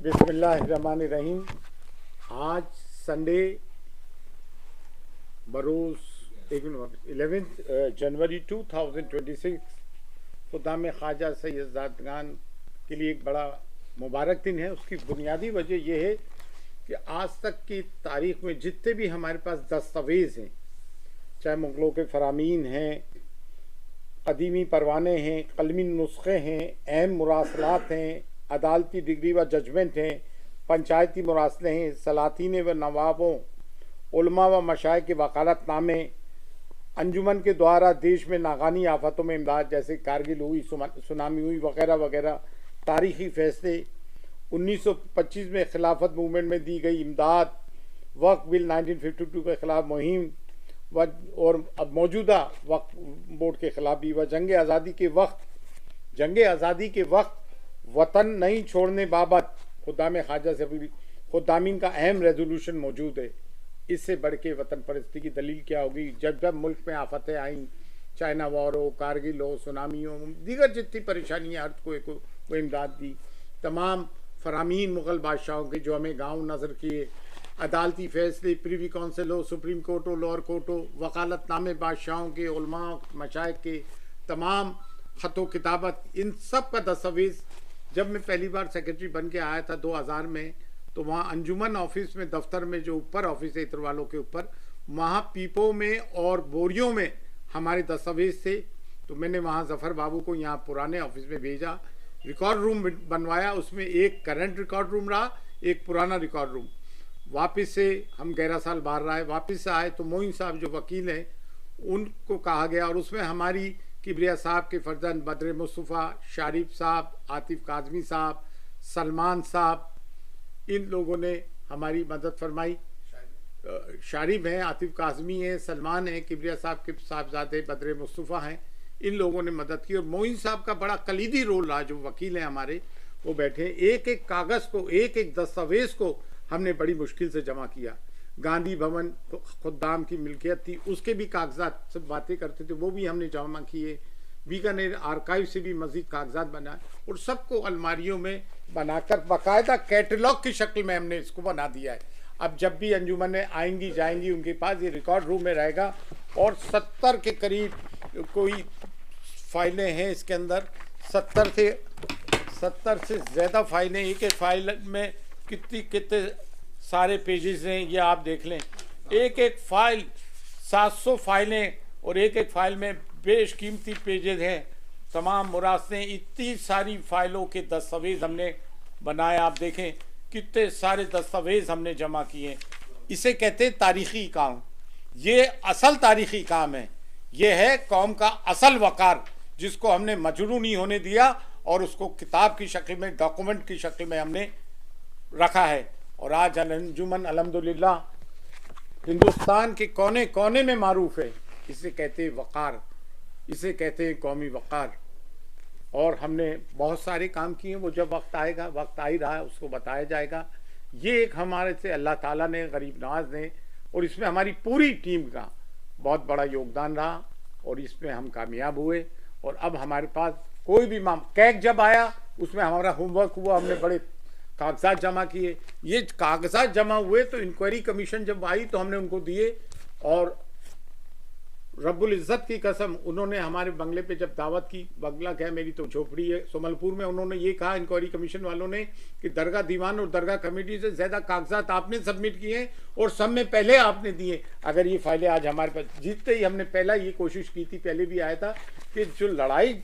बिस्मिल्लाहिर्रहमानिर्रहीम। आज संडे बरोज़ 11 जनवरी 2026 खुदा में ख्वाजा सैयदादगान के लिए एक बड़ा मुबारक दिन है। उसकी बुनियादी वजह यह है कि आज तक की तारीख़ में जितने भी हमारे पास दस्तावेज़ हैं, चाहे मुग़लों के फ़रामीन हैं, कदीमी परवाने हैं, कलमी नुस्खे हैं, अहम मुरासलात हैं, अदालती डिग्री व जजमेंट हैं, पंचायती मुरासले हैं, सलातीन व नवाबों, उलमा व मशाइख के वकालतनामे, अंजुमन के द्वारा देश में नागानी आफतों में इमदाद जैसे कारगिल हुई, सुनामी हुई वगैरह वगैरह, तारीख़ी फ़ैसले, 1925 में खिलाफत मूवमेंट में दी गई इमदाद, वक्फ बिल 1952 के ख़िलाफ़ मुहिम और अब मौजूदा वक्फ बोर्ड के ख़िलाफ़ भी व जंग आज़ादी के वक्त वतन नहीं छोड़ने बाबत खुदा में ख्वाजा से खुदामीन का अहम रेजोल्यूशन मौजूद है। इससे बढ़ के वतन परस्ती की दलील क्या होगी? जब जब मुल्क में आफतें आईं, चाइना वॉर हो, कारगिल हो, सुनामी हो, दीगर जितनी परेशानियाँ अर्थ को इमदाद दी, तमाम फरामीन मुग़ल बादशाहों के जो हमें गाँव नज़र किए, अदालती फ़ैसले, प्रीवी काउंसिल हो, सुप्रीम कोर्ट हो, लोअर कोर्ट हो, वकालतनामे बादशाहों के, उलमा मशाइख के, तमाम ख़तो किताबत, इन सब का दस्तावेज़। जब मैं पहली बार सेक्रेटरी बन के आया था 2000 में, तो वहाँ अंजुमन ऑफिस में, दफ्तर में जो ऊपर ऑफिस है इतर वालों के ऊपर, वहाँ पीपों में और बोरियों में हमारे दस्तावेज़ थे। तो मैंने वहाँ ज़फ़र बाबू को यहाँ पुराने ऑफिस में भेजा, रिकॉर्ड रूम बनवाया, उसमें एक करंट रिकॉर्ड रूम रहा, एक पुराना रिकॉर्ड रूम। वापस से हम 11 साल बाहर रहे, वापस से आए तो मोइन साहब जो वकील हैं उनको कहा गया, और उसमें हमारी किबरिया साहब के फर्जंद बद्र मुस्तफ़ा, शारिफ साहब, आतिफ काज़मी साहब, सलमान साहब, इन लोगों ने हमारी मदद फरमाई। शारिफ हैं, आतिफ काज़मी हैं, सलमान हैं, किबरिया साहब के साहबजादे बद्र मुस्तफ़ा हैं, इन लोगों ने मदद की। और मोइन साहब का बड़ा कलीदी रोल रहा, जो वकील हैं हमारे, वो बैठे एक एक कागज़ को, एक एक दस्तावेज़ को हमने बड़ी मुश्किल से जमा किया। गांधी भवन खुद्दाम की मिल्कियत थी, उसके भी कागजात सब बातें करते थे, वो भी हमने जमा किए। बीकानेर आर्काइव से भी मज़ीद कागजात बनाए और सबको अलमारियों में बनाकर बाकायदा कैटलॉग की शक्ल में हमने इसको बना दिया है। अब जब भी अंजुमनें आएंगी जाएंगी, उनके पास ये रिकॉर्ड रूम में रहेगा। और 70 के करीब कोई फाइलें हैं इसके अंदर, 70 से ज़्यादा फाइलें। एक फाइल में कितने सारे पेजेस हैं, ये आप देख लें। एक एक फाइल 700 फाइलें, और एक एक फाइल में बेशकीमती पेजेस हैं, तमाम मुरासलें, इतनी सारी फाइलों के दस्तावेज़ हमने बनाए। आप देखें कितने सारे दस्तावेज़ हमने जमा किए। इसे कहते हैं तारीख़ी काम। ये असल तारीख़ी काम है, ये है कौम का असल वक़ार, जिसको हमने मजरू नहीं होने दिया और उसको किताब की शक्ल में, डॉक्यूमेंट की शक्ल में हमने रखा है। और आज अंजुमन अल्हम्दुलिल्लाह हिंदुस्तान के कोने कोने में मारूफ है। इसे कहते हैं वक़ार, इसे कहते हैं कौमी वक़ार। और हमने बहुत सारे काम किए, वो जब वक्त आएगा, वक्त आ ही रहा है, उसको बताया जाएगा। ये एक हमारे से अल्लाह ताला ने, गरीब नवाज ने, और इसमें हमारी पूरी टीम का बहुत बड़ा योगदान रहा, और इसमें हम कामयाब हुए। और अब हमारे पास कोई भी कैग जब आया, उसमें हमारा होमवर्क हुआ, हमने बड़े कागजात जमा किए। ये कागजात जमा हुए तो इंक्वायरी कमीशन जब आई तो हमने उनको दिए, और रब्बुल इज़्ज़त की कसम, उन्होंने हमारे बंगले पे जब दावत की, बंगला क्या मेरी तो झोपड़ी है सुमलपुर में, उन्होंने ये कहा इंक्वायरी कमीशन वालों ने कि दरगाह दीवान और दरगाह कमेटी से ज़्यादा कागजात आपने सबमिट किए और सब में पहले आपने दिए। अगर ये फाइलें आज हमारे पास, जीतते ही हमने पहला ये कोशिश की थी, पहले भी आया था कि जो लड़ाई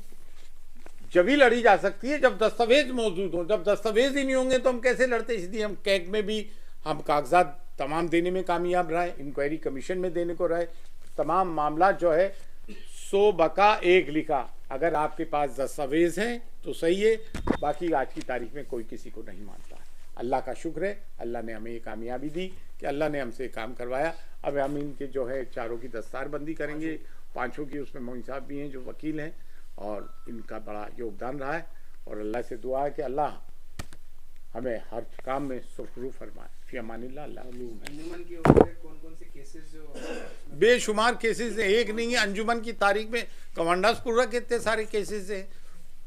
जब ही लड़ी जा सकती है जब दस्तावेज मौजूद हों। जब दस्तावेज ही नहीं होंगे तो हम कैसे लड़ते? इसलिए हम कैग में भी हम कागजात तमाम देने में कामयाब रहे, इंक्वायरी कमीशन में देने को रहे। तमाम मामला जो है 100 बका 1 लिखा। अगर आपके पास दस्तावेज हैं तो सही है, बाकी आज की तारीख में कोई किसी को नहीं मानता। अल्लाह का शुक्र है, अल्लाह ने हमें ये कामयाबी दी कि अल्लाह ने हमसे काम करवाया। अब हम इनके जो है चारों की दस्तारबंदी करेंगे, 5 की, उसमें मोइन साहब भी हैं जो वकील हैं, और इनका बड़ा योगदान रहा है। और अल्लाह से दुआ है कि अल्लाह हमें हर काम में सुरखरू फरमाए। फी अमानिल्लाह। अंजुमन के ऊपर कौन-कौन से केसेस जो बेशुमार केसेस हैं, एक नहीं है। अंजुमन की तारीख में कमांडर्स पूरा कितने सारे केसेस हैं।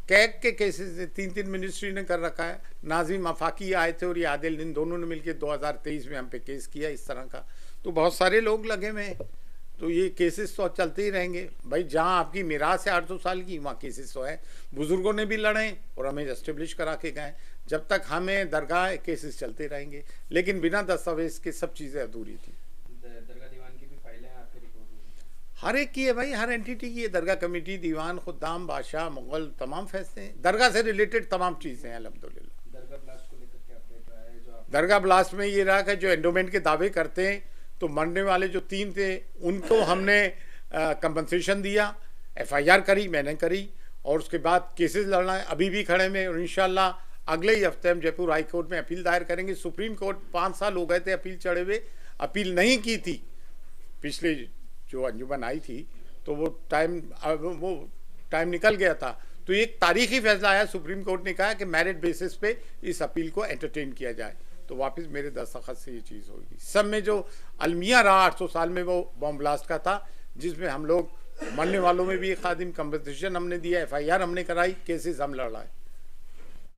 कैग के केसेस 3-3 मिनिस्ट्री ने कर रखा है। नाजिम आफाकी आए थे और ये आदिल, इन दोनों ने मिलकर 2023 में हम पे केस किया इस तरह का। तो बहुत सारे लोग लगे हुए हैं, तो ये केसेस तो चलते ही रहेंगे भाई। जहाँ आपकी मीरास है 800 साल की, वहाँ केसेस तो है। बुजुर्गों ने भी लड़े और हमें एस्टेब्लिश करा के गए। जब तक हमें दरगाह केसेस चलते रहेंगे, लेकिन बिना दस्तावेज के सब चीज़ें अधूरी थी। दरगाह दीवान की भी फाइलें हैं आपके रिकॉर्ड में? हर एक की है भाई, हर एंटिटी की है। दरगाह कमेटी, दीवान, खुद्दाम, बादशाह, मुगल, तमाम फैसले हैं। दरगाह से रिलेटेड तमाम चीज़ें हैं अल्हम्दुलिल्लाह। दरगाह ब्लास्ट को लेकर क्या अपडेट आया है जो आप? दरगाह ब्लास्ट में ये रहा कि जो एंडोमेंट के दावे करते हैं, तो मरने वाले जो 3 थे उनको हमने कंपनसेशन दिया, FIR करी, मैंने करी, और उसके बाद केसेस लड़ना है, अभी भी खड़े में। और इंशाल्लाह अगले ही हफ्ते हम जयपुर हाई कोर्ट में अपील दायर करेंगे। सुप्रीम कोर्ट 5 साल हो गए थे अपील चढ़े हुए, अपील नहीं की थी। पिछले जो अंजुमन आई थी तो वो टाइम निकल गया था। तो एक तारीखी फैसला आया, सुप्रीम कोर्ट ने कहा कि मेरिट बेसिस पे इस अपील को एंटरटेन किया जाए। तो वापस मेरे दस्तखत से ये चीज़ होगी। सब में जो अलमिया रहा 800 साल में, वो बॉम्ब ब्लास्ट का था, जिसमें हम लोग मरने वालों में भी एक खादिम कंपनसेशन हमने दिया, FIR हमने कराई, केसेस हम लड़ रहे हैं।